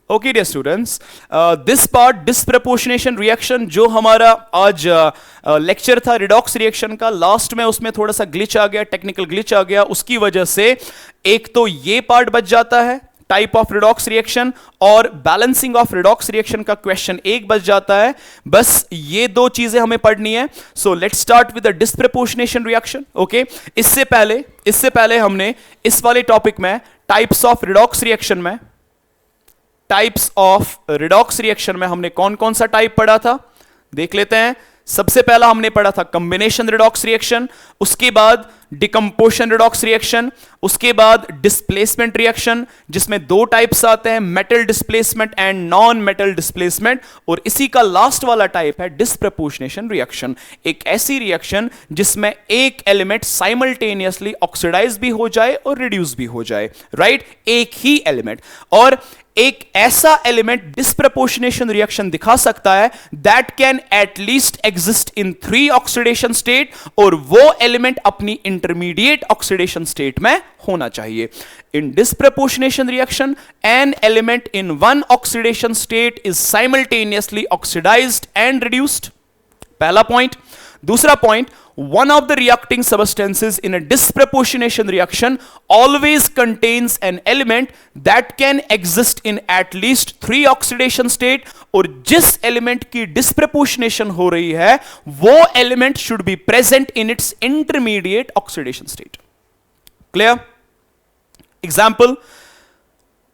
Okay dear students, this part disproportionation reaction जो हमारा आज लेक्चर था रिडॉक्स रिएक्शन का, लास्ट में उसमें थोड़ा सा ग्लिच आ गया, टेक्निकल ग्लिच आ गया, उसकी वजह से एक तो ये पार्ट बच जाता है टाइप ऑफ रिडॉक्स रिएक्शन, और बैलेंसिंग ऑफ रिडॉक्स रिएक्शन का क्वेश्चन एक बच जाता है। बस ये दो चीजें हमें पढ़नी है। So let's start with the disproportionation reaction. Okay, इससे पहले हमने इस वाले टॉपिक में टाइप्स ऑफ रिडॉक्स रिएक्शन में हमने कौन कौन सा टाइप पढ़ा था देख लेते हैं। सबसे पहला हमने पढ़ा था कॉम्बिनेशन रिडॉक्स रिएक्शन, उसके बाद डिकम्पोजिशन रिडॉक्स रिएक्शन, उसके बाद डिस्प्लेसमेंट रिएक्शन जिसमें दो टाइप्स आते हैं, metal displacement and non metal displacement, और इसी का लास्ट वाला टाइप है डिस्प्रपोर्शनेशन रिएक्शन, एक ऐसी रिएक्शन जिसमें एक एलिमेंट साइमल्टेनियसली ऑक्सीडाइज भी हो जाए और रिड्यूस भी हो जाए, राइट, एक ही एलिमेंट। और एक ऐसा एलिमेंट डिस्प्रपोर्शनेशन रिएक्शन दिखा सकता है that can at least exist in 3 oxidation state, और वो एलिमेंट अपनी इंटरमीडिएट ऑक्सीडेशन स्टेट में होना चाहिए। In disproportionation reaction an element in 1 oxidation state is simultaneously oxidised and reduced, पहला पॉइंट। दूसरा point, one of the reacting substances in a disproportionation reaction always contains an element that can exist in at least 3 oxidation state, और जिस element की disproportionation हो रही है वो element should be present in its intermediate oxidation state. Clear? Example,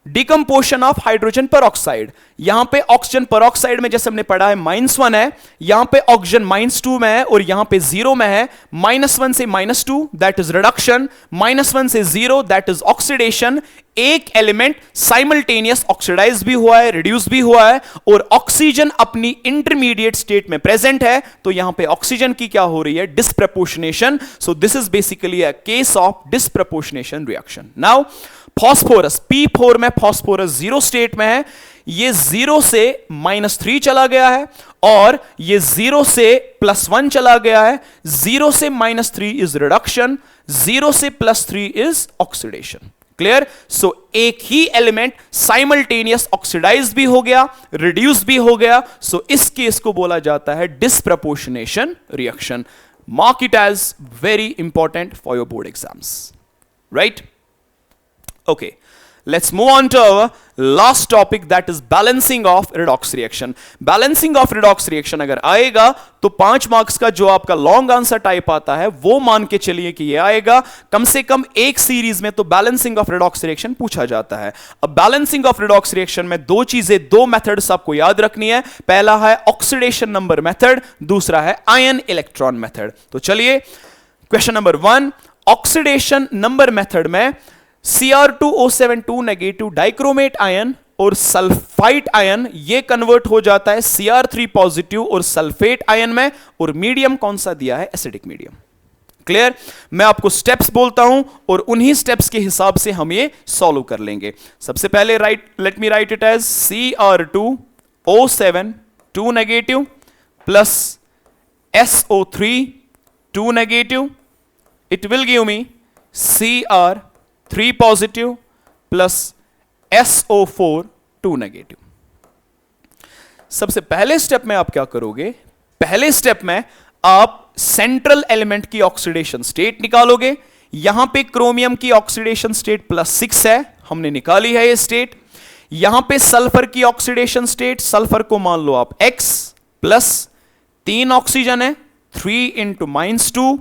decomposition of hydrogen peroxide. यहां पे oxygen peroxide में जैसे हमने पढ़ा है -1 है, यहां पे ऑक्सीजन -2 में है और यहां पे 0 में है। -1 से -2 दैट इज रिडक्शन, -1 से 0 दैट इज ऑक्सीडेशन। एक एलिमेंट साइमल्टेनियस ऑक्सीडाइज भी हुआ है, रिड्यूस भी हुआ है, और ऑक्सीजन अपनी इंटरमीडिएट स्टेट में प्रेजेंट है, तो यहां पे ऑक्सीजन की क्या हो रही है, disproportionation. So this is basically a case of disproportionation reaction. Now phosphorus, P4 में फॉस्फोरस 0 स्टेट में है, ये 0 से -3 चला गया है और ये 0 से +1 चला गया है। 0 से -3 इज रिडक्शन, 0 से +3 इज ऑक्सीडेशन। क्लियर? सो एक ही एलिमेंट साइमल्टेनियस ऑक्सीडाइज भी हो गया, रिड्यूस भी हो गया, सो इस केस को बोला जाता है disproportionation reaction. Mark it as very important for your board exams, right? Okay, let's move on to our last topic, that is balancing of redox reaction. Balancing of redox reaction अगर आएगा तो 5 marks का जो आपका long answer type आता है वो मान के चलिए कि ये आएगा। कम से कम एक सीरीज में तो बैलेंसिंग ऑफ रिडॉक्स रिएक्शन पूछा जाता है। अब बैलेंसिंग ऑफ रिडॉक्स रिएक्शन में दो मेथड्स आपको याद रखनी है। पहला है ऑक्सीडेशन नंबर मेथड, दूसरा है आयन इलेक्ट्रॉन मेथड। तो चलिए question number 1, oxidation number method में Cr2O7 नेगेटिव डाइक्रोमेट आयन और सल्फाइट आयन ये कन्वर्ट हो जाता है Cr3 पॉजिटिव और सल्फेट आयन में, और मीडियम कौन सा दिया है, एसिडिक मीडियम। क्लियर? मैं आपको स्टेप्स बोलता हूं और उन्हीं स्टेप्स के हिसाब से हम ये सॉल्व कर लेंगे। सबसे पहले let me write it as Cr2O7 2 negative plus SO3 2 negative, it will give me Cr3 positive plus SO4 2 negative. सबसे पहले स्टेप में आप क्या करोगे, पहले स्टेप में आप सेंट्रल एलिमेंट की ऑक्सीडेशन स्टेट निकालोगे। यहां पे क्रोमियम की ऑक्सीडेशन स्टेट +6 है, हमने निकाली है ये स्टेट। यहां पे सल्फर की ऑक्सीडेशन स्टेट, सल्फर को मान लो आप X प्लस 3 ऑक्सीजन है, 3 × -2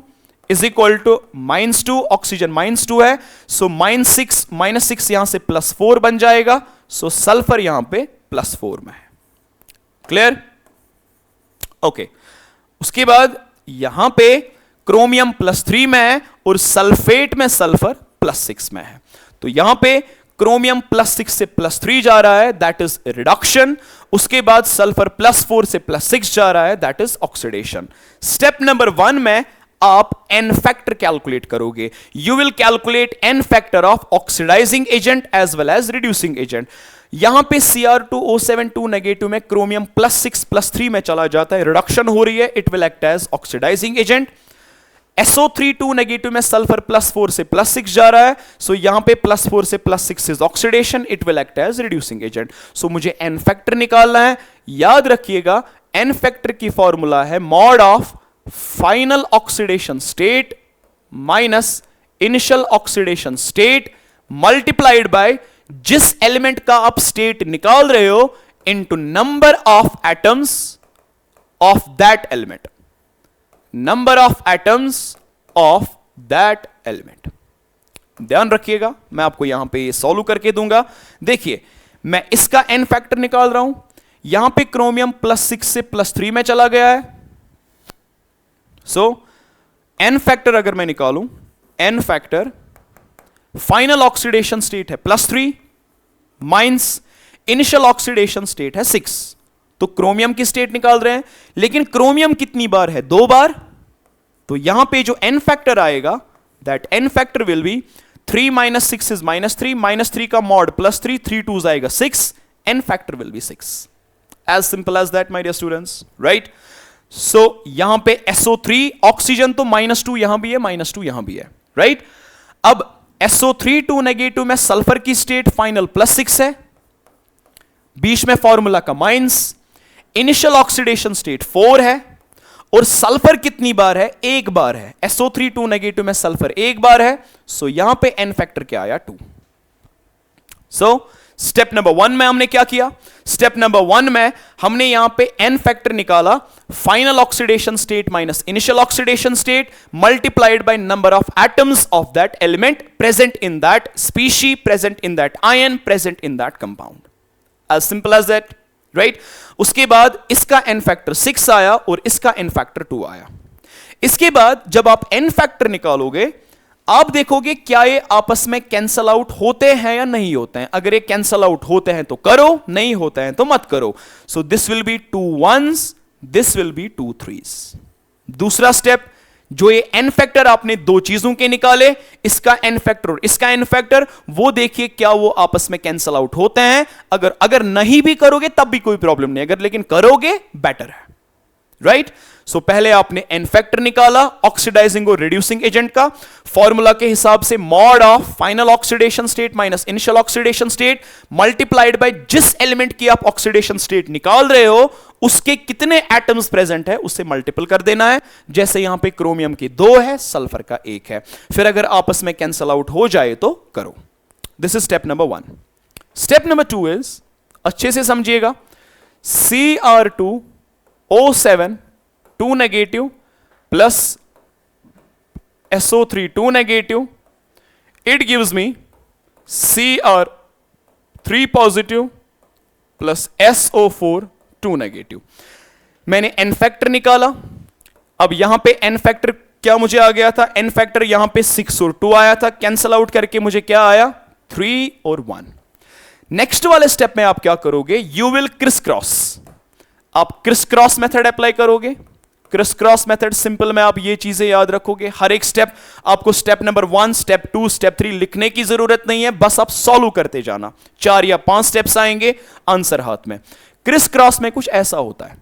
इज इक्वल टू -2, ऑक्सीजन -2 है, सो -6 यहां से +4 बन जाएगा, सो सल्फर यहां पे +4 में है। क्लियर? ओके, उसके बाद यहां पे क्रोमियम +3 में है और सल्फेट में सल्फर +6 में है, तो यहां पे क्रोमियम +6 से +3 जा रहा है, दैट इज रिडक्शन। उसके बाद सल्फर +4 से +6 जा रहा है, that is oxidation. Step number 1 में आप n फैक्टर कैलकुलेट करोगे। You will calculate n factor of oxidising agent as well as reducing agent. यहां पे Cr2O7 2 नेगेटिव में क्रोमियम +6 +3 में चला जाता है, रिडक्शन हो रही है, it will act as oxidising agent. SO3 2 negative में सल्फर +4 से +6 जा रहा है, सो यहां पे +4 से +6 is oxidation, it will act as reducing agent. So मुझे n फैक्टर निकालना है। याद रखिएगा n फैक्टर की फॉर्मूला है mod of final oxidation state minus initial oxidation state multiplied by जिस एलिमेंट का आप स्टेट निकाल रहे हो into number of atoms of that element, number of atoms of that element. ध्यान रखिएगा, मैं आपको यहां पे सॉल्व करके दूंगा। देखिए मैं इसका n फैक्टर निकाल रहा हूं, यहां पे क्रोमियम +6 से +3 में चला गया है। सो n फैक्टर अगर मैं निकालूं, n factor final oxidation state है +3 माइनस इनिशियल ऑक्सीडेशन स्टेट है 6, तो क्रोमियम की स्टेट निकाल रहे हैं। लेकिन क्रोमियम कितनी बार है? 2 बार। तो यहां पे जो n फैक्टर आएगा that n factor will B 3 - 6 is -3, -3 का मॉड +3, 3 2s आएगा 6, n factor will be 6। As simple as that my dear students, right. So यहां पे SO3 ऑक्सीजन तो -2 यहां भी है, -2 यहां भी है, राइट। अब SO3 2 नेगेटिव में सल्फर की स्टेट फाइनल +6 है, बीच में फॉर्मूला का माइनस, इनिशियल ऑक्सीडेशन स्टेट 4 है, और सल्फर कितनी बार है? 1 बार है। SO3 2 नेगेटिव में सल्फर 1 बार है, सो यहां पे n फैक्टर क्या आया? 2। सो स्टेप नंबर 1 में हमने क्या किया? स्टेप नंबर 1 में हमने यहां पे n फैक्टर निकाला, final oxidation state minus initial oxidation state multiplied by number of atoms of that element present in that species, present in that ion, present in that compound. As simple as that, right. उसके बाद इसका n factor 6 आया और इसका n factor 2 आया। इसके बाद जब आप n फैक्टर निकालोगे, आप देखोगे क्या ये आपस में कैंसल आउट होते हैं या नहीं होते हैं। अगर ये कैंसल आउट होते हैं तो करो, नहीं होते हैं तो मत करो। सो this will B 2 1s, this will B 2 3s। दूसरा स्टेप, जो ये n फैक्टर आपने 2 चीजों के निकाले, इसका n फैक्टर और इसका n फैक्टर, वो देखिए क्या वो आपस में कैंसल आउट होते हैं। अगर नहीं भी करोगे तब भी कोई प्रॉब्लम नहीं, अगर लेकिन करोगे बेटर है, राइट। सो पहले आपने n फैक्टर निकाला ऑक्सीडाइजिंग और रिड्यूसिंग एजेंट का, फॉर्मूला के हिसाब से mod of final oxidation state minus initial oxidation state multiplied by जिस एलिमेंट की आप ऑक्सीडेशन स्टेट निकाल रहे हो उसके कितने एटम्स प्रेजेंट है उससे मल्टीपल कर देना है। जैसे यहां पे क्रोमियम की 2 है, सल्फर का 1 है। फिर अगर आपस में कैंसल आउट हो जाए तो करो। This is step number 1। Step number 2 is, अच्छे से समझिएगा, Cr2O7 2 negative plus SO3 2 negative, it gives me Cr3 positive plus SO4 2 negative. मैंने n फैक्टर निकाला। अब यहां पे n फैक्टर क्या मुझे आ गया था? n फैक्टर यहां पे 6 और 2 आया था, कैंसल आउट करके मुझे क्या आया? 3 और 1। नेक्स्ट वाले स्टेप में आप क्या करोगे? You will criss cross. आप क्रिस क्रॉस मेथड अप्लाई करोगे। क्रिस क्रॉस मेथड सिंपल में आप ये चीजें याद रखोगे। हर एक स्टेप आपको स्टेप नंबर 1, स्टेप 2, स्टेप 3 लिखने की जरूरत नहीं है, बस आप सॉल्व करते जाना। 4 या 5 स्टेप्स आएंगे, आंसर हाथ में। क्रिस क्रॉस में कुछ ऐसा होता है,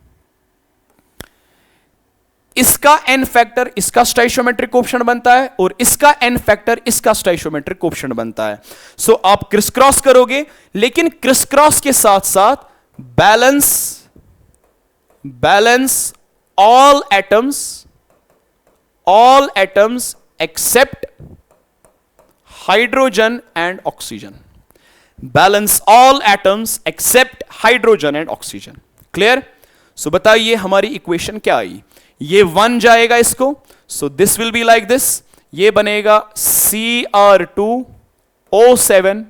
इसका n फैक्टर इसका स्टोइचियोमेट्रिक कोएफिशिएंट बनता है और इसका n फैक्टर इसका स्टोइचियोमेट्रिक कोएफिशिएंट बनता है। सो आप क्रिस क्रॉस करोगे, लेकिन क्रिस क्रॉस के साथ साथ balance all atoms except hydrogen and oxygen. Balance all atoms except hydrogen and oxygen. Clear? So बताइए हमारी इक्वेशन क्या आई? ये 1 जाएगा इसको, so this will be like this. ये बनेगा Cr2O7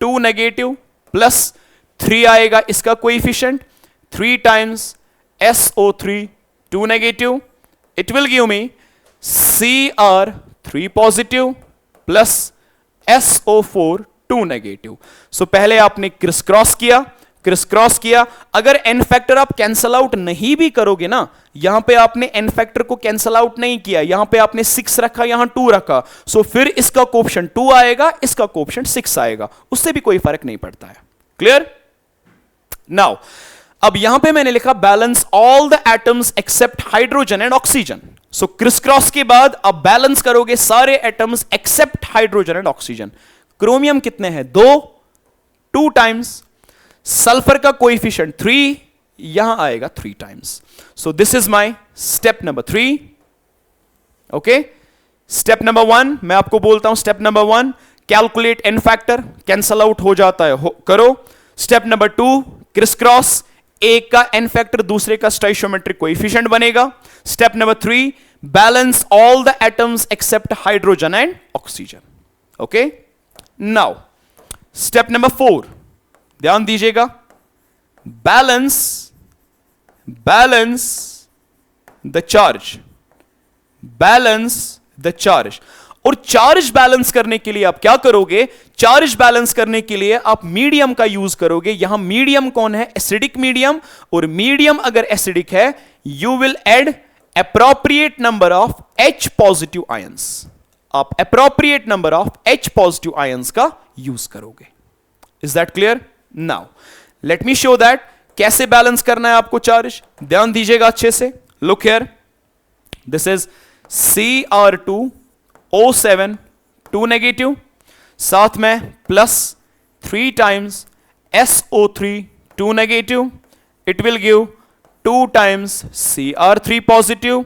2 नेगेटिव प्लस 3 आएगा इसका coefficient, 3 times SO3 2 negative, it will give me Cr3 positive plus SO4 2 negative. So पहले आपने क्रिस क्रॉस किया। अगर n फैक्टर आप कैंसल आउट नहीं भी करोगे ना, यहां पे आपने n फैक्टर को कैंसल आउट नहीं किया, यहां पे आपने 6 रखा, यहां 2 रखा, सो फिर इसका कोएफिशिएंट 2 आएगा, इसका कोएफिशिएंट 6 आएगा, उससे भी कोई फर्क नहीं पड़ता है। क्लियर? नाउ अब यहां पे मैंने लिखा balance all the atoms except hydrogen and oxygen. So criss cross के बाद अब बैलेंस करोगे सारे atoms except hydrogen and oxygen. Chromium कितने हैं? 2 टाइम्स, सल्फर का कोएफिशिएंट 3, यहां आएगा 3 times. So this is my step number 3। Okay, step number 1 मैं आपको बोलता हूं, step number 1 calculate n factor, cancel out हो जाता है, करो। स्टेप नंबर 2 क्रिस क्रॉस, एक का एन फैक्टर दूसरे का स्टोइचियोमेट्रिक कोएफिशिएंट बनेगा। Step number 3 balance all the atoms except hydrogen and oxygen. Okay, now step number 4 ध्यान दीजिएगा, balance the charge, balance the charge. और चार्ज बैलेंस करने के लिए आप क्या करोगे? चार्ज बैलेंस करने के लिए आप मीडियम का यूज करोगे। यहां मीडियम कौन है? Acidic medium. और मीडियम अगर एसिडिक है, you will add appropriate number of H positive ions. आप appropriate number of H positive ions का यूज करोगे। Is that clear? Now let me show that कैसे बैलेंस करना है आपको चार्ज। ध्यान दीजिएगा अच्छे से। Look here, this is Cr2O7 2 negative, साथ में plus 3 times SO3 2 negative, it will give 2 times Cr3 positive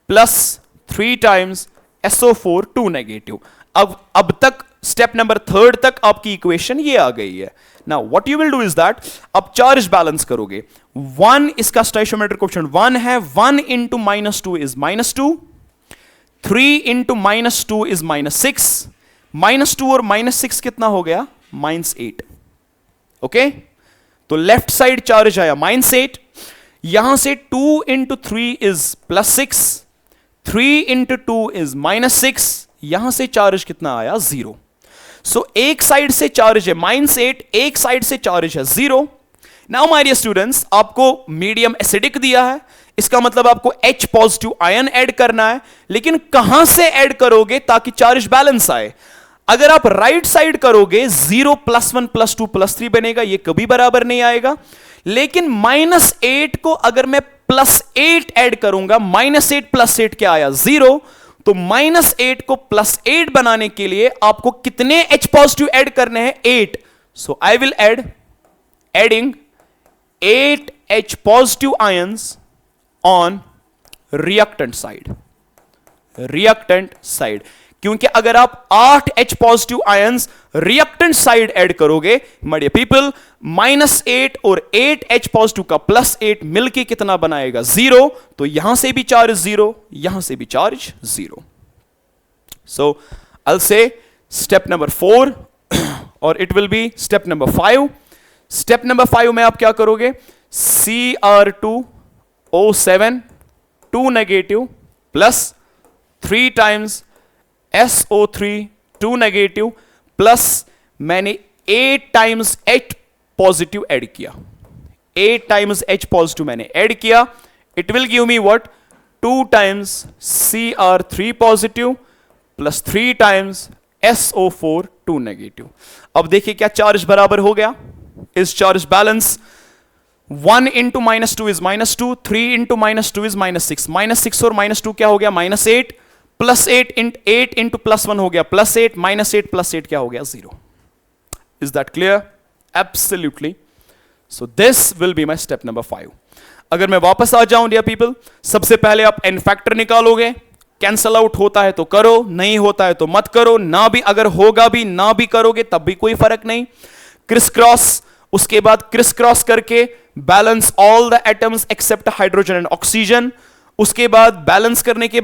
plus 3 times SO4 2 negative. अब तक स्टेप नंबर 3 तक आपकी इक्वेशन ये आ गई है। Now what you will do is that, अब चार्ज बैलेंस करोगे। 1 इसका स्टोइचियोमेट्रिक कोएफिशिएंट 1 है, 1 इंटू -2 इज -2, 3 इंटू -2 इज -6, -2 और -6 कितना हो गया? -8। ओके, तो लेफ्ट साइड चार्ज आया -8, यहां से 2 इंटू 3 इज +6, 3 इंटू 2 इज -6, यहां से चार्ज कितना आया? 0। सो एक साइड से चार्ज है -8, एक साइड से चार्ज है 0। नाउ माय डियर स्टूडेंट्स, आपको मीडियम एसिडिक दिया है, इसका मतलब आपको H पॉजिटिव आयन ऐड करना है, लेकिन कहां से ऐड करोगे ताकि चार्ज बैलेंस आए? अगर आप राइट साइड करोगे 0 +1 +2 +3 बनेगा, ये कभी बराबर नहीं आएगा। लेकिन -8 को अगर मैं +8 ऐड करूंगा, -8 +8 क्या आया? 0। तो -8 को +8 बनाने के लिए आपको कितने H पॉजिटिव ऐड करने हैं? 8। So I will adding 8 H positive ions on reactant side, क्योंकि अगर आप 8 H positive ions reactant side add करोगे, माय डियर पीपल, -8 और 8 H पॉजिटिव का +8 मिलके कितना बनाएगा? 0। तो यहां से भी चार्ज 0, यहां से भी चार्ज 0। सो आई विल से स्टेप नंबर 4 और it will be step number 5। Step number 5 में आप क्या करोगे? Cr2O7 2 negative plus 3 times SO3 2 negative plus मैंने 8 टाइम्स H पॉजिटिव ऐड किया, 8 टाइम्स H पॉजिटिव मैंने ऐड किया, it will give me what? 2 times Cr3 positive plus 3 times SO4 2 negative. अब देखिए क्या चार्ज बराबर हो गया? इस charge balance 1 into -2 is -2, 3 into -2 is -6, -6 और -2 क्या हो गया? -8, +8 8 इंटू +1 हो गया +8, -8 +8 क्या हो गया? 0। Is that clear? Absolutely. So this will be my step number 5। अगर मैं वापस आ जाऊं डियर पीपल, सबसे पहले आप एन फैक्टर निकालोगे, कैंसल आउट होता है तो करो, नहीं होता है तो मत करो, ना भी अगर होगा भी ना भी करोगे तब भी कोई फर्क नहीं। क्रिस क्रॉस, उसके बाद क्रिस क्रॉस करके balance all the atoms except hydrogen and oxygen. उसके बाद बैलेंस करने के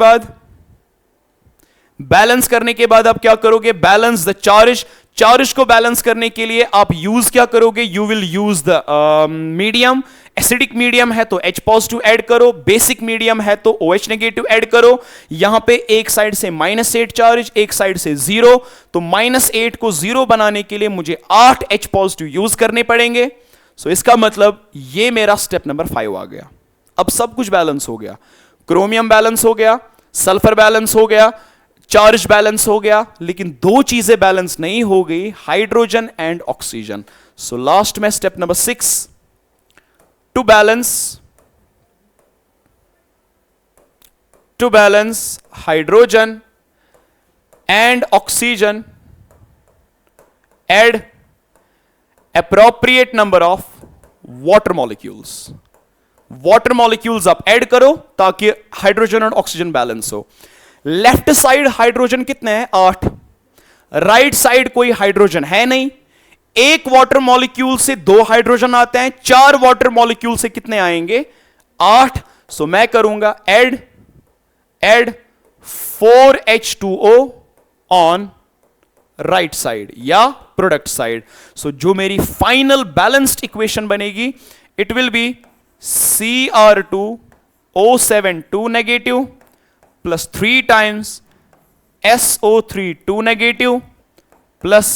बाद आप क्या करोगे? Balance the charge. चार्ज को बैलेंस करने के लिए आप यूज क्या करोगे? You will use the medium. Acidic medium है तो H पॉजिटिव ऐड करो, बेसिक मीडियम है तो OH नेगेटिव ऐड करो। यहां पे एक साइड से -8 चार्ज, एक साइड से 0, तो -8 को 0 बनाने के लिए मुझे 8 H पॉजिटिव यूज करने पड़ेंगे। सो इसका मतलब ये मेरा स्टेप नंबर 5 आ गया। अब सब कुछ बैलेंस हो गया, क्रोमियम बैलेंस हो गया, सल्फर बैलेंस हो गया, चार्ज बैलेंस हो गया, लेकिन 2 चीजें बैलेंस नहीं हो गई, hydrogen and oxygen. So last में step number 6 to balance to balance hydrogen and oxygen, add appropriate number of water molecules. Water molecules आप ऐड करो ताकि हाइड्रोजन और ऑक्सीजन बैलेंस हो. लेफ्ट साइड हाइड्रोजन कितने हैं? 8. राइट साइड कोई hydrogen है नहीं. एक वाटर मॉलिक्यूल से 2 हाइड्रोजन आते हैं, 4 वाटर मॉलिक्यूल से कितने आएंगे? 8. सो मैं करूंगा add 4H2O on right side या प्रोडक्ट साइड. सो जो मेरी फाइनल बैलेंस्ड इक्वेशन बनेगी, it will be Cr2O7 2 negative plus 3 times SO3 2 negative plus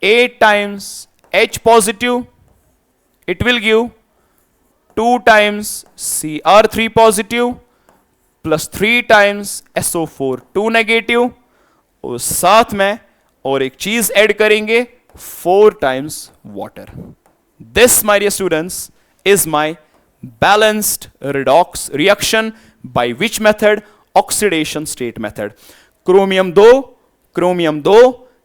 8 times H positive. It will give 2 times Cr3 positive plus 3 times SO4 2 negative. और साथ में और एक चीज ऐड करेंगे 4 times water. This, my dear students, is my balanced redox reaction. By which method? Oxidation state method. Chromium 2,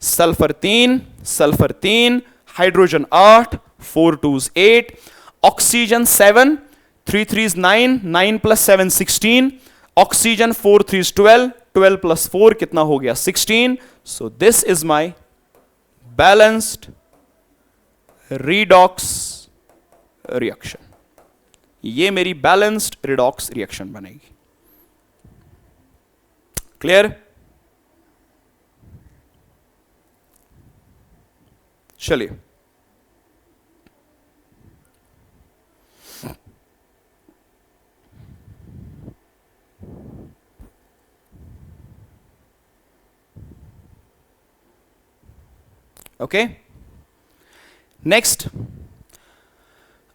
sulphur 3, hydrogen 8, 4 2s 8, oxygen 7, 3 3s 9, 9 plus 7 16, oxygen 4 3s 12, 12 plus 4 कितना हो गया? 16. So this is my balanced redox reaction. ये मेरी balanced redox reaction बनेगी. Clear? चलिए okay, next.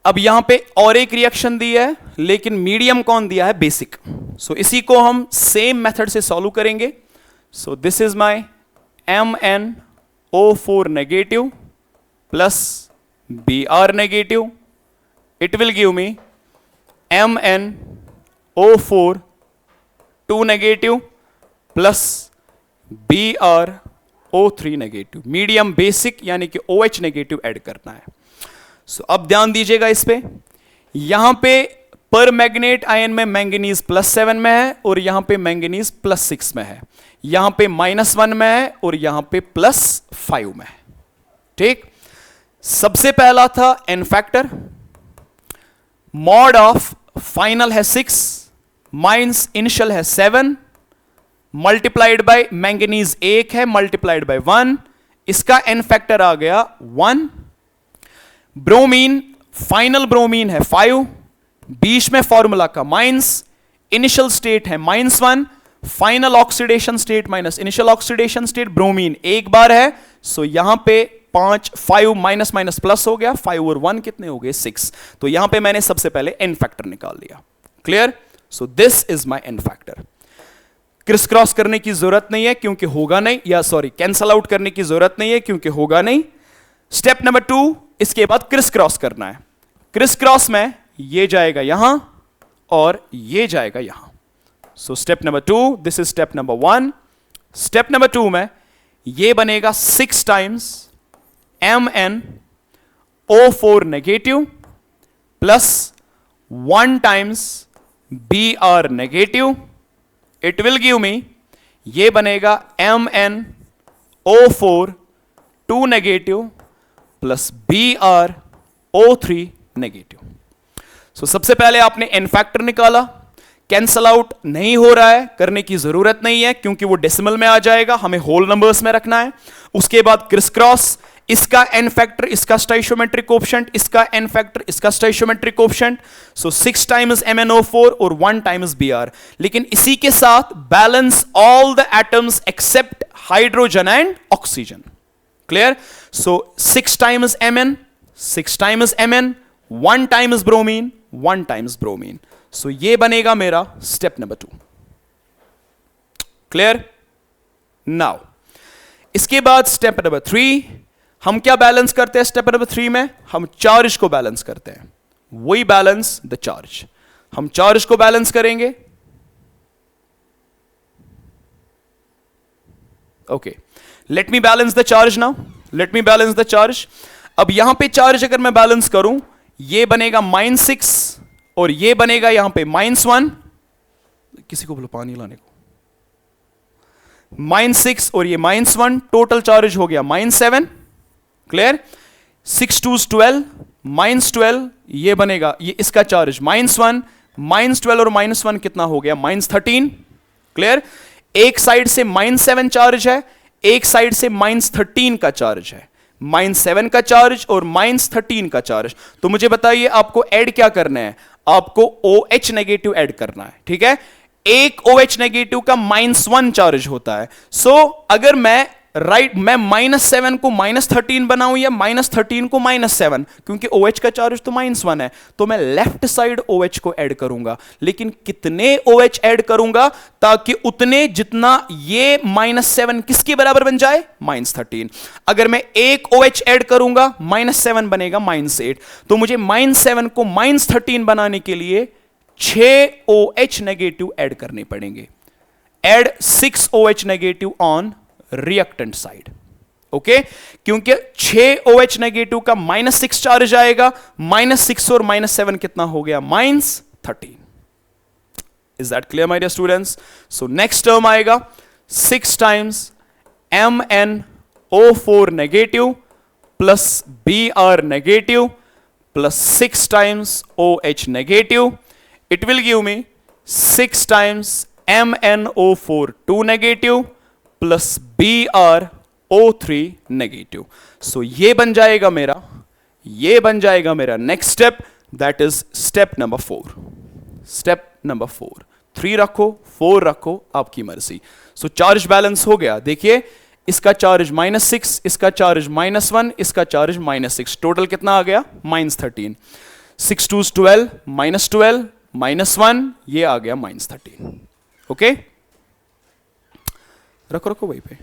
अब यहां पे और एक रिएक्शन दी है, लेकिन मीडियम कौन दिया है? बेसिक. सो इसी को हम सेम मेथड से सॉल्व करेंगे. सो this is my MnO4 negative plus Br negative. It will give me MnO4 2 negative plus BrO3 negative. Medium basic यानी कि OH नेगेटिव ऐड करना है. सो अब ध्यान दीजिएगा इस पे. यहां पे पर मैग्नेट आयन में मैंगनीज +7 में है और यहां पे मैंगनीज +6 में है. यहां पे -1 में है और यहां पे +5 में है. ठीक. सबसे पहला था n factor. Mod of final है 6 माइनस इनिशियल है 7 मल्टीप्लाइड बाय मैंगनीज 1 है मल्टीप्लाइड बाय 1. इसका एन फैक्टर आ गया 1. ब्रोमीन फाइनल ब्रोमीन है 5, बीच में फॉर्मूला का माइनस, इनिशियल स्टेट है -1, final oxidation state minus initial oxidation state. Bromine एक बार है. सो यहां पे 5 माइनस माइनस प्लस हो गया. 5 और 1 कितने हो गए? 6. तो यहां पे मैंने सबसे पहले एन फैक्टर निकाल लिया. Clear? So this is my n factor. Criss cross करने की जरूरत नहीं है क्योंकि होगा नहीं, या सॉरी कैंसल आउट करने की जरूरत नहीं है क्योंकि होगा नहीं. स्टेप नंबर 2, इसके बाद क्रिस क्रॉस करना है. क्रिस क्रॉस में ये जाएगा यहां और ये जाएगा यहां. So step number 2, this is step number 1. Step number 2 में ये बनेगा 6 times MnO4 negative plus 1 times Br negative. It will give मी, ये बनेगा MnO4 2 negative plus BrO3 negative. सो सबसे पहले आपने एन फैक्टर निकाला. कैंसल आउट नहीं हो रहा है, करने की जरूरत नहीं है क्योंकि वो डेसिमल में आ जाएगा, हमें होल नंबर्स में रखना है. उसके बाद क्रिस क्रॉस, इसका एन फैक्टर इसका स्टोइशियोमेट्रिक कोएफिशिएंट, इसका एन फैक्टर इसका स्टोइशियोमेट्रिक कोएफिशिएंट. सो 6 टाइम्स MnO4 और 1 टाइम्स Br. लेकिन इसी के साथ balance all the atoms except hydrogen and oxygen. Clear? So 6 times Mn, 6 times Mn, 1 times bromine, 1 times bromine. So ये बनेगा मेरा स्टेप नंबर 2. क्लियर? नाउ इसके बाद स्टेप नंबर 3, हम क्या बैलेंस करते हैं? स्टेप नंबर 3 में हम चार्ज को बैलेंस करते हैं. We balance the charge. हम चार्ज को बैलेंस करेंगे. Okay, let me balance the charge now, let me balance the charge. अब यहां पे चार्ज अगर मैं बैलेंस करूं, ये बनेगा -6 और ये बनेगा यहां पे -1। किसी को बोलो पानी लाने को। -6 और ये -1, टोटल चार्ज हो गया -7। क्लियर? 6 2 12, -12 ये बनेगा, ये इसका चार्ज -1, -12 और -1 कितना हो गया? -13। क्लियर? एक साइड से -7 चार्ज है, एक साइड से -13 का चार्ज है, -7 का चार्ज और -13 का चार्ज। तो मुझे बताइए आपको ऐड क्या करना है? आपको OH नेगेटिव ऐड करना है। ठीक है, एक OH नेगेटिव का -1 चार्ज होता है। सो अगर मैं मैं -7 को -13 बनाऊं या -13 को -7, क्योंकि OH का चार्ज तो -1 है, तो मैं लेफ्ट साइड OH को ऐड करूंगा। लेकिन कितने OH ऐड करूंगा? ताकि उतने जितना ये -7 किसके बराबर बन जाए? -13। अगर मैं एक OH ऐड करूंगा, -7 बनेगा -8। तो मुझे -7 को -13 बनाने के लिए 6 OH नेगेटिव ऐड करने पड़ेंगे। Add 6 OH negative on reactant side. Okay, क्योंकि 6 OH नेगेटिव का -6 चार्ज आएगा, -6 और -7 कितना हो गया? -13। Is that clear my dear students? So next term आएगा 6 times MnO4 negative plus Br negative plus 6 times OH negative. It will give me 6 times MnO4 2 negative plus BrO3 negative. So ये बन जाएगा मेरा, ये बन जाएगा मेरा next step, that is step number 4। Step number 4, 3 रखो 4 रखो, आपकी मर्जी। सो चार्ज बैलेंस हो गया। देखिए इसका चार्ज -6, इसका चार्ज -1, इसका चार्ज -6, टोटल कितना आ गया? -13। 6 2 12, -12 -1, ये आ गया -13। ओके, रखो रखो वहीं पे।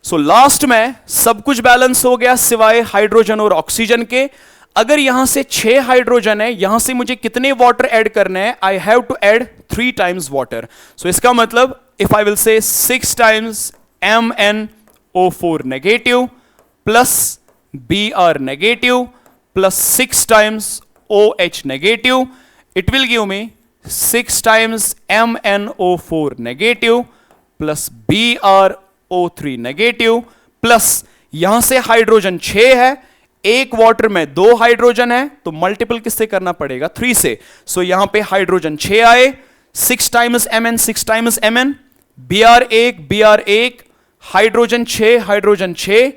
सो लास्ट में सब कुछ बैलेंस हो गया सिवाय हाइड्रोजन और ऑक्सीजन के। अगर यहां से 6 हाइड्रोजन है, यहां से मुझे कितने वाटर ऐड करने हैं? I have to add 3 times water. So इसका मतलब if I will say 6 times MnO4 negative plus Br negative plus 6 times OH negative, it will give me 6 times MnO4 negative plus BrO3 negative plus यहां से hydrogen 6 है, एक water में 2 hydrogen है, तो multiple किससे करना पड़ेगा? 3 से। सो यहां पे हाइड्रोजन 6 आए, 6 times Mn, 6 times Mn, Br1 hydrogen 6, hydrogen 6,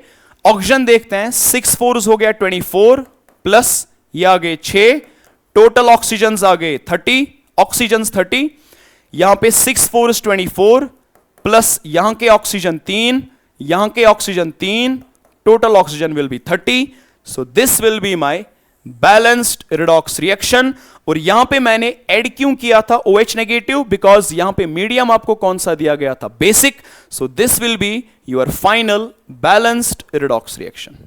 oxygen देखते हैं, 6 4 हो गया 24 प्लस ये आ गए 6, टोटल ऑक्सीजन आ गए 30, ऑक्सीजन 30, यहां पे 6 4 24 प्लस यहां के ऑक्सीजन 3, यहां के oxygen 3, total oxygen will be 30। So this will be my balanced redox reaction. और यहां पे मैंने ऐड क्यों किया था OH नेगेटिव? बिकॉज यहां पे मीडियम आपको कौन सा दिया गया था? Basic. So this will be your final balanced redox reaction.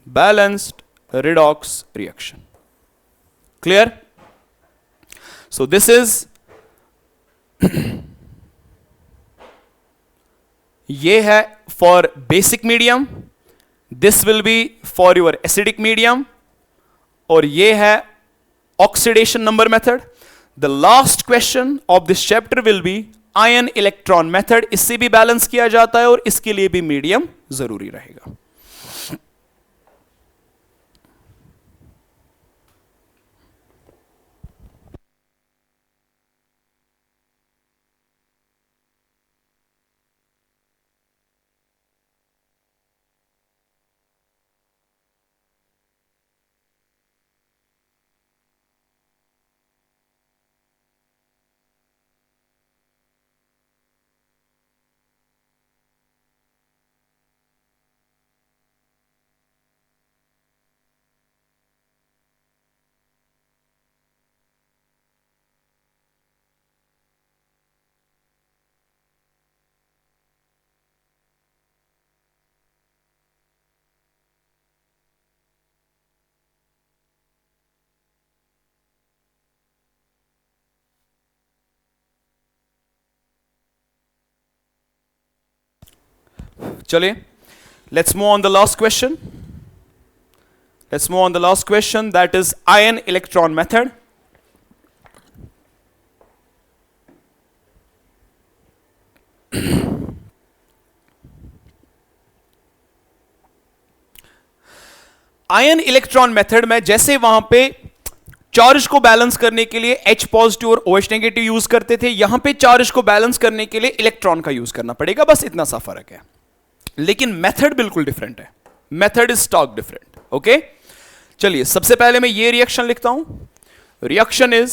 Balanced redox reaction. Clear? So this is ये है for basic medium, this will B for your acidic medium, और ये है oxidation number method. The last question of this chapter will be ion electron method. इससे भी balance किया जाता है और इसके लिए भी मीडियम जरूरी रहेगा। चलिए, let's move on the last question. Let's move on the last question, that is ion electron method. Ion electron method में जैसे वहां पे चार्ज को बैलेंस करने के लिए H पॉजिटिव और OH नेगेटिव यूज करते थे, यहां पे चार्ज को बैलेंस करने के लिए इलेक्ट्रॉन का यूज करना पड़ेगा, बस इतना सा फर्क है। लेकिन मेथड बिल्कुल डिफरेंट है, method is stock different. Okay, चलिए सबसे पहले मैं ये रिएक्शन लिखता हूं। Reaction is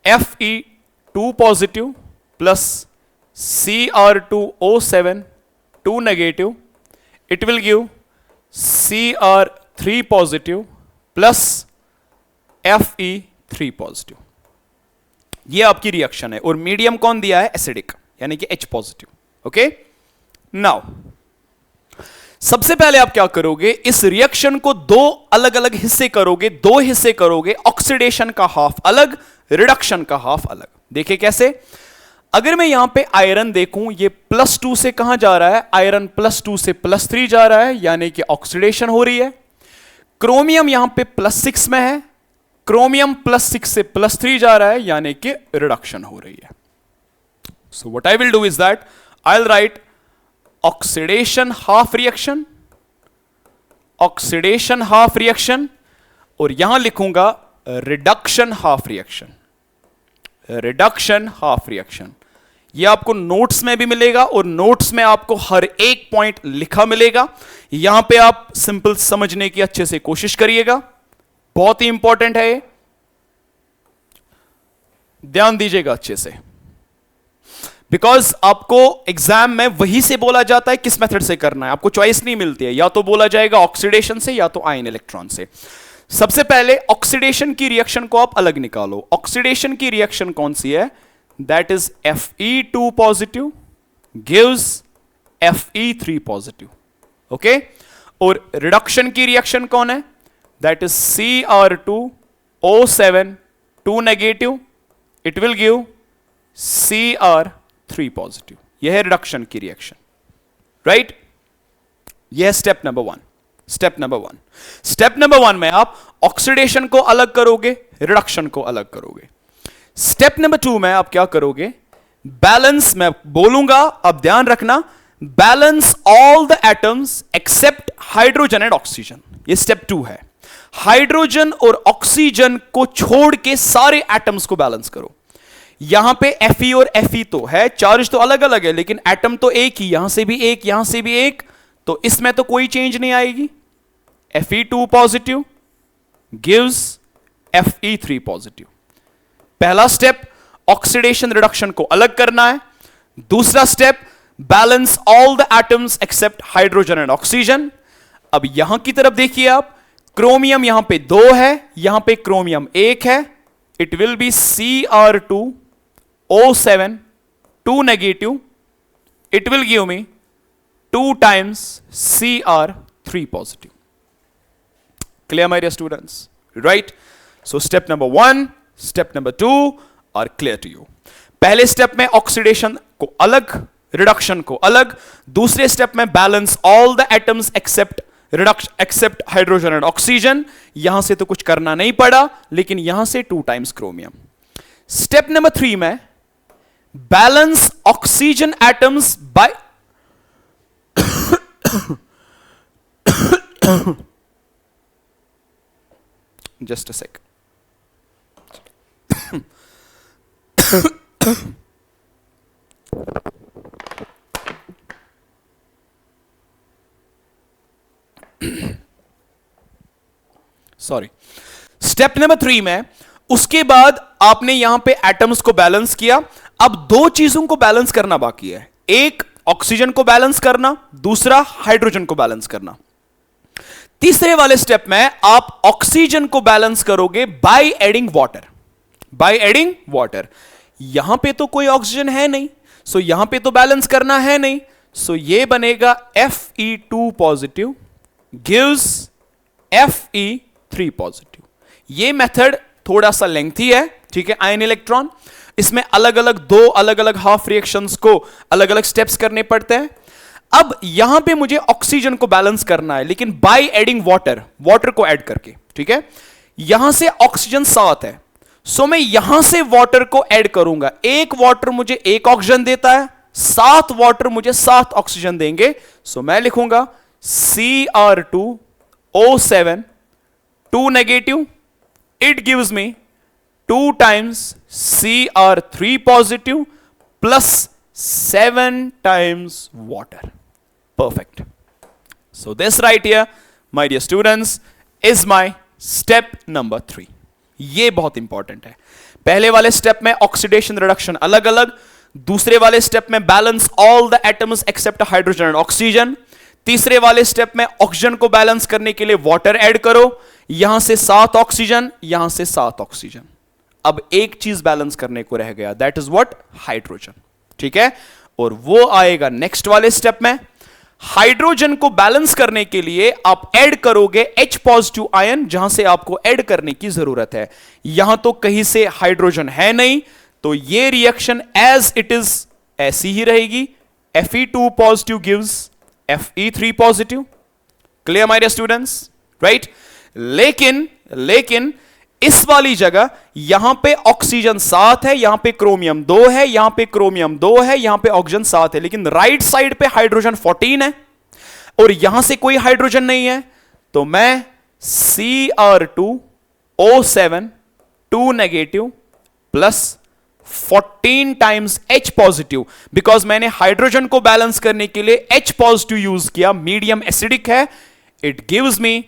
Fe2 positive plus Cr2O7 2 negative, it will give Cr3 positive plus Fe3 positive. ये आपकी रिएक्शन है और मीडियम कौन दिया है? एसिडिक, यानी कि H पॉजिटिव। ओके, नाउ सबसे पहले आप क्या करोगे, इस रिएक्शन को दो अलग अलग हिस्से करोगे, दो हिस्से करोगे, ऑक्सीडेशन का हाफ अलग, रिडक्शन का हाफ अलग। देखिए कैसे, अगर मैं यहां पे आयरन देखूं, ये +2 से कहां जा रहा है? आयरन +2 से +3 जा रहा है, यानी कि ऑक्सीडेशन हो रही है। क्रोमियम यहां पे +6 में है, क्रोमियम +6 से +3 जा रहा है, यानी कि रिडक्शन हो रही है। So what I will do is that I will write oxidation half reaction, oxidation half reaction, और यहां लिखूंगा reduction half reaction, reduction half reaction. यह आपको नोट्स में भी मिलेगा और नोट्स में आपको हर एक पॉइंट लिखा मिलेगा। यहां पे आप सिंपल समझने की अच्छे से कोशिश करिएगा, बहुत ही इंपॉर्टेंट है ये, ध्यान दीजिएगा अच्छे से, बिकॉज आपको एग्जाम में वही से बोला जाता है किस मेथड से करना है, आपको चॉइस नहीं मिलती है, या तो बोला जाएगा ऑक्सीडेशन से या तो आयन इलेक्ट्रॉन से। सबसे पहले ऑक्सीडेशन की रिएक्शन को आप अलग निकालो। ऑक्सीडेशन की रिएक्शन कौन सी है? That is Fe2 positive gives Fe3 positive. Okay, और रिडक्शन की रिएक्शन कौन है? That is Cr2O7 2 negative, it will give Cr3 positive. यह है रिडक्शन की रिएक्शन, राइट? यह है step number 1। Step number 1, step number 1 में आप ऑक्सीडेशन को अलग करोगे, रिडक्शन को अलग करोगे। स्टेप नंबर 2 में आप क्या करोगे? बैलेंस, मैं बोलूंगा अब ध्यान रखना, balance all the atoms except hydrogen and oxygen. ये स्टेप 2 है। हाइड्रोजन और ऑक्सीजन को छोड़ के सारे एटम्स को बैलेंस करो। यहां पे Fe और Fe तो है, चार्ज तो अलग अलग है, लेकिन एटम तो एक ही, यहां से भी एक, यहां से भी एक, तो इसमें तो कोई चेंज नहीं आएगी। Fe2 positive gives Fe3 positive. पहला स्टेप ऑक्सीडेशन रिडक्शन को अलग करना है। दूसरा step balance all the atoms except hydrogen and oxygen. अब यहां की तरफ देखिए आप, क्रोमियम यहां पे 2 है, यहां पे क्रोमियम 1 है, it will be Cr2O7 2 negative, it will give me 2 times Cr3 positive. Clear, my dear students? Right? So step number 1, step number 2 are clear to you. पहले स्टेप में ऑक्सीडेशन को अलग, रिडक्शन को अलग। दूसरे स्टेप में balance all the atoms except hydrogen and oxygen. यहां से तो कुछ करना नहीं पड़ा, लेकिन यहां से 2 times क्रोमियम। स्टेप नंबर 3 में balance oxygen atoms bye just a sec. Sorry. Step number 3 में उसके बाद आपने यहां पे एटम्स को बैलेंस किया। अब 2 चीजों को बैलेंस करना बाकी है, एक ऑक्सीजन को बैलेंस करना, दूसरा हाइड्रोजन को बैलेंस करना। तीसरे वाले स्टेप में आप ऑक्सीजन को बैलेंस करोगे by adding water, by adding water. यहां पे तो कोई ऑक्सीजन है नहीं, सो यहां पे तो बैलेंस करना है नहीं, सो ये बनेगा Fe2 positive gives Fe3 positive. ये मेथड थोड़ा सा लेंथी है, ठीक है, आयन इलेक्ट्रॉन। इसमें अलग अलग 2 अलग अलग हाफ रिएक्शंस को अलग अलग स्टेप्स करने पड़ते हैं। अब यहां पे मुझे ऑक्सीजन को बैलेंस करना है, लेकिन बाय एडिंग वाटर, वाटर को ऐड करके, ठीक है। यहां से ऑक्सीजन 7 है, सो मैं यहां से वाटर को ऐड करूंगा। एक वाटर मुझे एक ऑक्सीजन देता है, 7 वाटर मुझे 7 ऑक्सीजन देंगे। सो मैं लिखूंगा Cr2O7 2 negative, it gives me 2 times Cr3 positive plus 7 times water. Perfect. So this right here, my dear students, is my step number 3. ये बहुत इंपॉर्टेंट है। पहले वाले स्टेप में ऑक्सीडेशन रिडक्शन अलग अलग, दूसरे वाले स्टेप में balance all the atoms except hydrogen and oxygen, तीसरे वाले स्टेप में ऑक्सीजन को बैलेंस करने के लिए वाटर ऐड करो, यहां से 7 ऑक्सीजन, यहां से 7 ऑक्सीजन। अब एक चीज बैलेंस करने को रह गया, दैट इज व्हाट? हाइड्रोजन, ठीक है। और वो आएगा नेक्स्ट वाले स्टेप में। हाइड्रोजन को बैलेंस करने के लिए आप ऐड करोगे H पॉजिटिव आयन, जहां से आपको ऐड करने की जरूरत है। यहां तो कहीं से हाइड्रोजन है नहीं, तो ये रिएक्शन एज इट इज ऐसी ही रहेगी। Fe2 positive gives Fe3 positive. Clear my dear students, right. लेकिन इस वाली जगह यहां पे ऑक्सीजन 7 है, यहां पे क्रोमियम 2 है, यहां पे क्रोमियम 2 है, यहां पे ऑक्सीजन 7 है, लेकिन राइट साइड पे हाइड्रोजन 14 है और यहां से कोई हाइड्रोजन नहीं है। तो मैं Cr2O7 2 negative plus 14 times H positive, because मैंने हाइड्रोजन को बैलेंस करने के लिए H पॉजिटिव यूज किया, मीडियम एसिडिक है। It gives me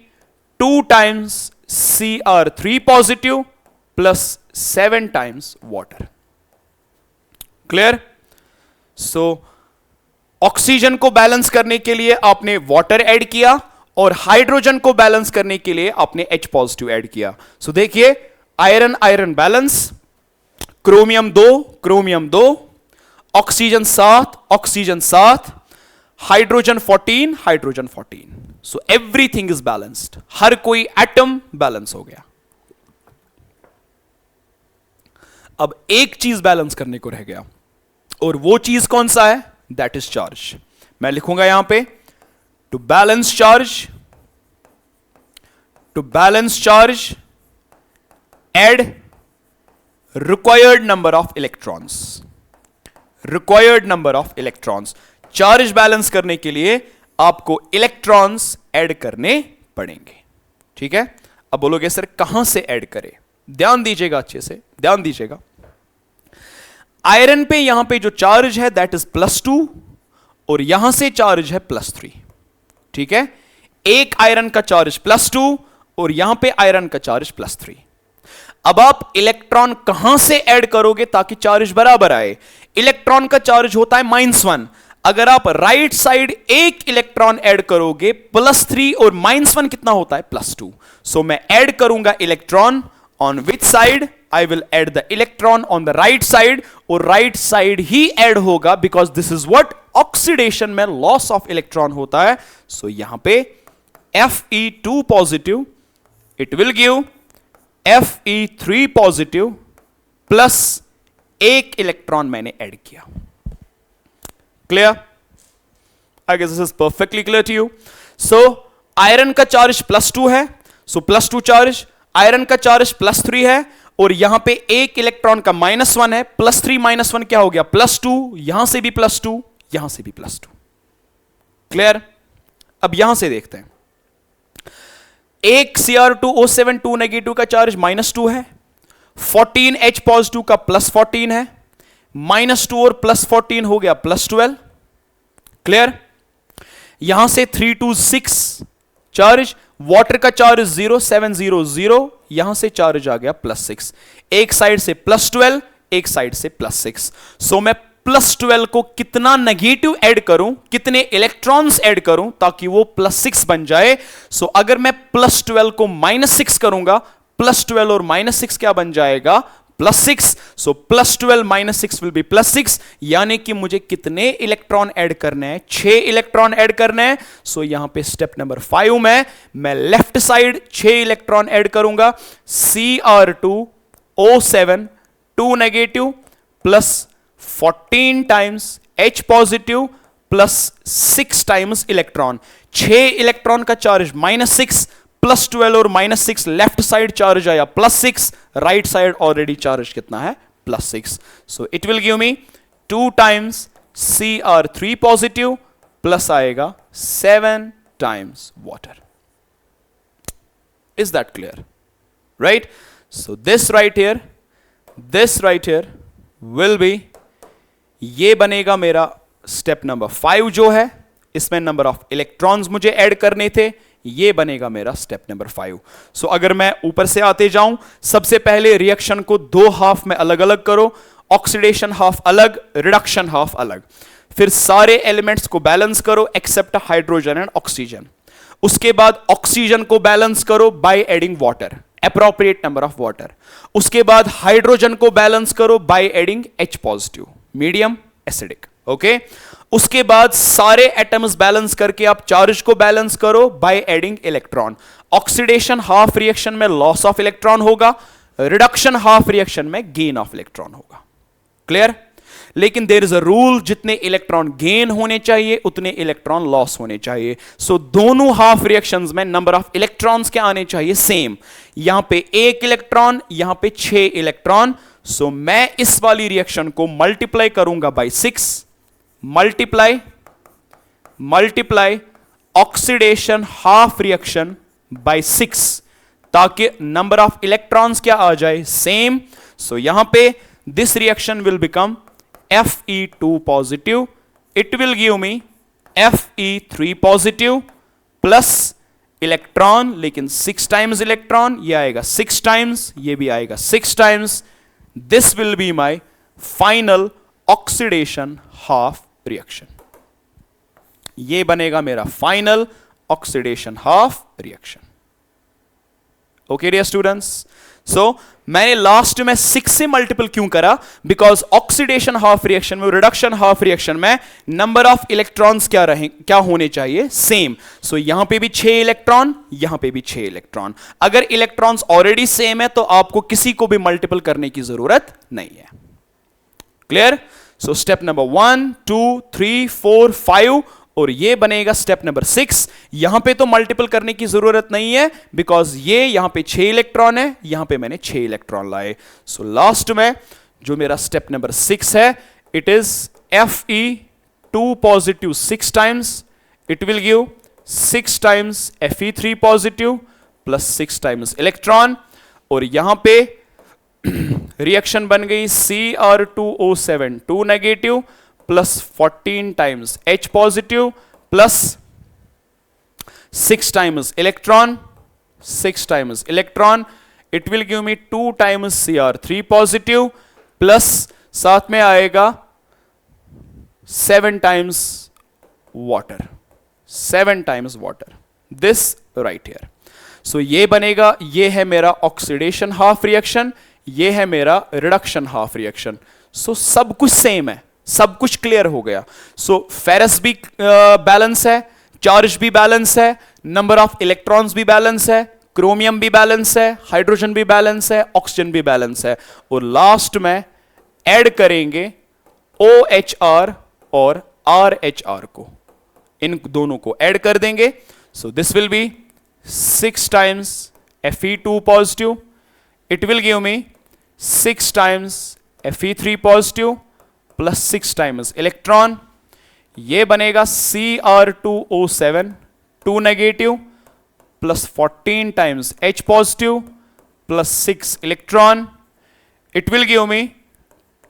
2 times Cr3 positive plus 7 times water. Clear? So oxygen को बैलेंस करने के लिए आपने वाटर ऐड किया और हाइड्रोजन को बैलेंस करने के लिए आपने H पॉजिटिव ऐड किया। सो देखिए, iron iron balance, chromium 2, oxygen 7, hydrogen 14। So everything is balanced, हर कोई एटम बैलेंस हो गया। अब एक चीज बैलेंस करने को रह गया, और वो चीज कौन सा है? That is charge. मैं लिखूंगा यहां पे, to balance charge add required number of electrons. Charge balance करने के लिए आपको इलेक्ट्रॉन्स ऐड करने पड़ेंगे, ठीक है। अब बोलोगे सर कहां से ऐड करें? ध्यान दीजिएगा, अच्छे से ध्यान दीजिएगा। आयरन पे यहां पे जो चार्ज है दैट इज +2 और यहां से चार्ज है +3, ठीक है। एक आयरन का चार्ज +2 और यहां पे आयरन का चार्ज +3। अब आप इलेक्ट्रॉन कहां से ऐड करोगे ताकि चार्ज बराबर आए? इलेक्ट्रॉन का चार्ज होता है -1। अगर आप राइट साइड एक इलेक्ट्रॉन ऐड करोगे +3 और -1 कितना होता है? +2। सो मैं ऐड करूंगा electron on which side? I will add the electron on the right side, और राइट साइड ही ऐड होगा because this is what? Oxidation में लॉस ऑफ इलेक्ट्रॉन होता है। सो यहां पे Fe2 positive, it will give Fe3 positive plus एक electron मैंने ऐड किया। Clear? I guess this is perfectly clear to you. So iron का चार्ज +2 है, सो +2 चार्ज, आयरन का चार्ज +3 है, और यहां पे एक इलेक्ट्रॉन का -1 है। +3 -1 क्या हो गया? +2, यहां से भी +2, यहां से भी +2। क्लियर? अब यहां से देखते हैं, एक Cr2O7 2 नेगेटिव का चार्ज -2 है, 14 H पॉजिटिव का +14 है, -2 और +14 हो गया +12। क्लियर? यहां से 3 to 6 चार्ज, वाटर का चार्ज 0 7 0 0, यहां से चार्ज आ गया +6। एक साइड से +12, एक साइड से +6। सो मैं +12 को कितना नेगेटिव ऐड करूं, कितने इलेक्ट्रॉन्स ऐड करूं ताकि वो +6 बन जाए? सो अगर मैं +12 को -6 करूंगा, +12 और -6 क्या बन जाएगा? +6। सो +12 -6 विल बी +6, यानी कि मुझे कितने इलेक्ट्रॉन ऐड करने हैं? 6 इलेक्ट्रॉन ऐड करने हैं। सो यहां पे स्टेप नंबर 5 में मैं लेफ्ट साइड 6 इलेक्ट्रॉन ऐड करूंगा। Cr2O7 2 negative plus 14 times H positive plus 6 times electron, 6 electron का चार्ज -6 प्लस 12 और -6, लेफ्ट साइड चार्ज आया +6, राइट साइड ऑलरेडी चार्ज कितना है +6. So it will give me 2 times Cr3 positive plus आएगा 7 times water. Is that clear? Right? So this right here will be, ये बनेगा मेरा step number 5 जो है, इसमें नंबर ऑफ इलेक्ट्रॉन्स मुझे ऐड करने थे, ये बनेगा मेरा स्टेप नंबर 5. सो अगर मैं ऊपर से आते जाऊं, सबसे पहले रिएक्शन को 2 हाफ में अलग अलग करो, ऑक्सीडेशन हाफ अलग, रिडक्शन हाफ अलग. फिर सारे एलिमेंट्स को बैलेंस करो एक्सेप्ट हाइड्रोजन एंड ऑक्सीजन. उसके बाद ऑक्सीजन को बैलेंस करो by adding water, appropriate number of water. उसके बाद हाइड्रोजन को बैलेंस करो by adding H positive, medium acidic. Okay, उसके बाद सारे एटम्स बैलेंस करके आप चार्ज को बैलेंस करो by adding electron. Oxidation half reaction में लॉस ऑफ इलेक्ट्रॉन होगा, रिडक्शन हाफ रिएक्शन में गेन ऑफ इलेक्ट्रॉन होगा. क्लियर? लेकिन देयर इज अ रूल, जितने इलेक्ट्रॉन गेन होने चाहिए उतने इलेक्ट्रॉन लॉस होने चाहिए. सो दोनों हाफ रिएक्शंस में नंबर ऑफ इलेक्ट्रॉन्स क्या आने चाहिए, सेम. यहां पे 1 इलेक्ट्रॉन, यहां पे 6 इलेक्ट्रॉन. सो मैं इस वाली रिएक्शन को मल्टीप्लाई करूंगा by 6, multiply oxidation half reaction by 6, ताकि नंबर ऑफ इलेक्ट्रॉन्स क्या आ जाए, सेम. सो यहां पे this reaction will become Fe2 positive, it will give me Fe3 positive plus electron, लेकिन 6 टाइम्स इलेक्ट्रॉन, ये आएगा 6 टाइम्स, ये भी आएगा 6 times. This will be my final oxidation half reaction. ये बनेगा मेरा final oxidation half reaction. Okay dear students, so मैंने लास्ट में 6 से मल्टीपल क्यों करा, बिकॉज ऑक्सीडेशन हाफ रिएक्शन में, रिडक्शन हाफ रिएक्शन में नंबर ऑफ इलेक्ट्रॉन्स क्या होने चाहिए, सेम. सो यहां पे भी 6 इलेक्ट्रॉन, यहां पे भी 6 इलेक्ट्रॉन. अगर इलेक्ट्रॉन्स ऑलरेडी सेम है तो आपको किसी को भी मल्टीपल करने की जरूरत नहीं है. क्लियर? सो स्टेप नंबर 1 2 3 4 5 और ये बनेगा स्टेप नंबर 6. यहां पे तो मल्टीपल करने की जरूरत नहीं है, बिकॉज ये यहां पे 6 इलेक्ट्रॉन है, यहां पे मैंने 6 इलेक्ट्रॉन लाए. सो लास्ट में जो मेरा स्टेप नंबर 6 है, it is Fe2 positive 6 times, it will give 6 times Fe3 positive plus 6 times electron. और यहां पे रिएक्शन बन गई Cr2O7 2 negative plus 14 times H positive plus 6 times electron, 6 times electron. It will give me 2 times Cr3 positive plus साथ में आएगा 7 times water, 7 times water. This right here. So ये बनेगा, ये है मेरा ऑक्सीडेशन हाफ रिएक्शन, ये है मेरा रिडक्शन हाफ रिएक्शन. सो सब कुछ सेम है, सब कुछ क्लियर हो गया. सो फेरस भी बैलेंस है, चार्ज भी बैलेंस है, नंबर ऑफ इलेक्ट्रॉन्स भी बैलेंस है, क्रोमियम भी बैलेंस है, हाइड्रोजन भी बैलेंस है, ऑक्सीजन भी बैलेंस है. और लास्ट में ऐड करेंगे OHR और RHR को, इन दोनों को ऐड कर देंगे. So this will be 6 times Fe2 positive, it will give me 6 times Fe3 positive plus 6 times electron. ये बनेगा Cr2O7 2 negative plus 14 times H positive plus 6 electron. It will give me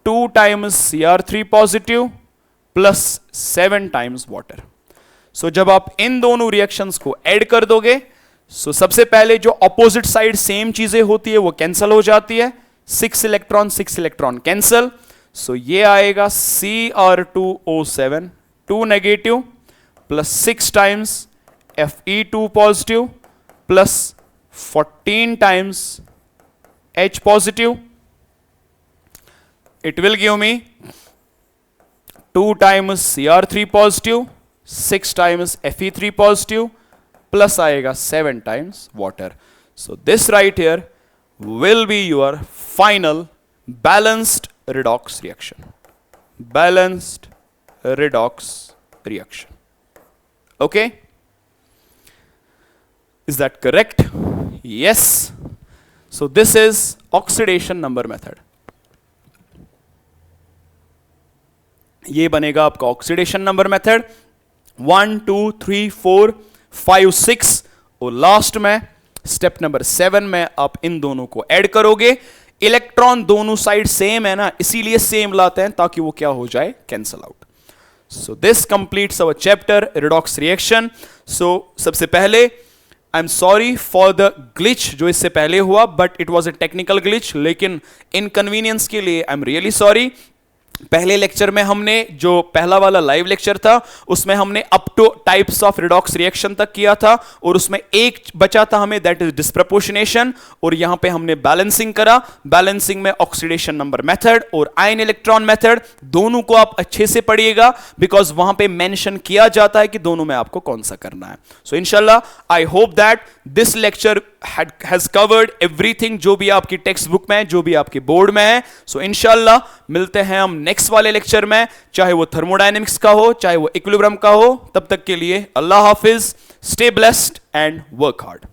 2 times Cr3 positive plus 7 times water. So जब आप इन दोनों reactions को add कर दोगे, सो सबसे पहले जो ऑपोजिट साइड सेम चीजें होती है वो कैंसिल हो जाती है. 6 इलेक्ट्रॉन कैंसिल. सो ये आएगा Cr2O7 2 negative plus 6 times Fe2 positive plus 14 times H positive. It will give me 2 times Cr3 positive, 6 times Fe3 positive plus आएगा 7 times water. So this right here will be your final balanced redox reaction. Balanced redox reaction. Okay, is that correct? Yes. So this is oxidation number method. ये बनेगा आपका oxidation number method 1 2 3 4 5 6 और last में step number 7 में आप इन दोनों को add करोगे. इलेक्ट्रॉन दोनों साइड सेम है ना, इसीलिए सेम लाते हैं ताकि वो क्या हो जाए, cancel out. So this completes our chapter redox reaction. So सबसे पहले I'm sorry for the glitch जो इससे पहले हुआ, but it was a technical glitch, लेकिन इनकन्वीनियंस के लिए आई एम रियली सॉरी. पहले लेक्चर में हमने जो पहला वाला लाइव लेक्चर था उसमें हमने up two types of redox reaction तक किया था और उसमें एक बचा था हमें, दैट इज डिस्प्रपोर्शनेशन, और यहां पे हमने बैलेंसिंग करा. बैलेंसिंग में ऑक्सीडेशन नंबर मेथड और आयन इलेक्ट्रॉन मेथड दोनों को आप अच्छे से पढ़िएगा, बिकॉज वहां पे मेंशन किया जाता है कि दोनों में आपको कौन सा करना है. सो इंशाल्लाह I hope that this lecture has covered everything जो भी आपकी टेक्स्ट बुक में है, जो भी आपके बोर्ड में है. सो इंशाल्लाह मिलते हैं हम नेक्स्ट वाले लेक्चर में, चाहे वो थर्मोडायनेमिक्स का हो, चाहे वो इक्विलिब्रियम का हो. तब तक के लिए अल्लाह हाफिज, stay blessed and work hard.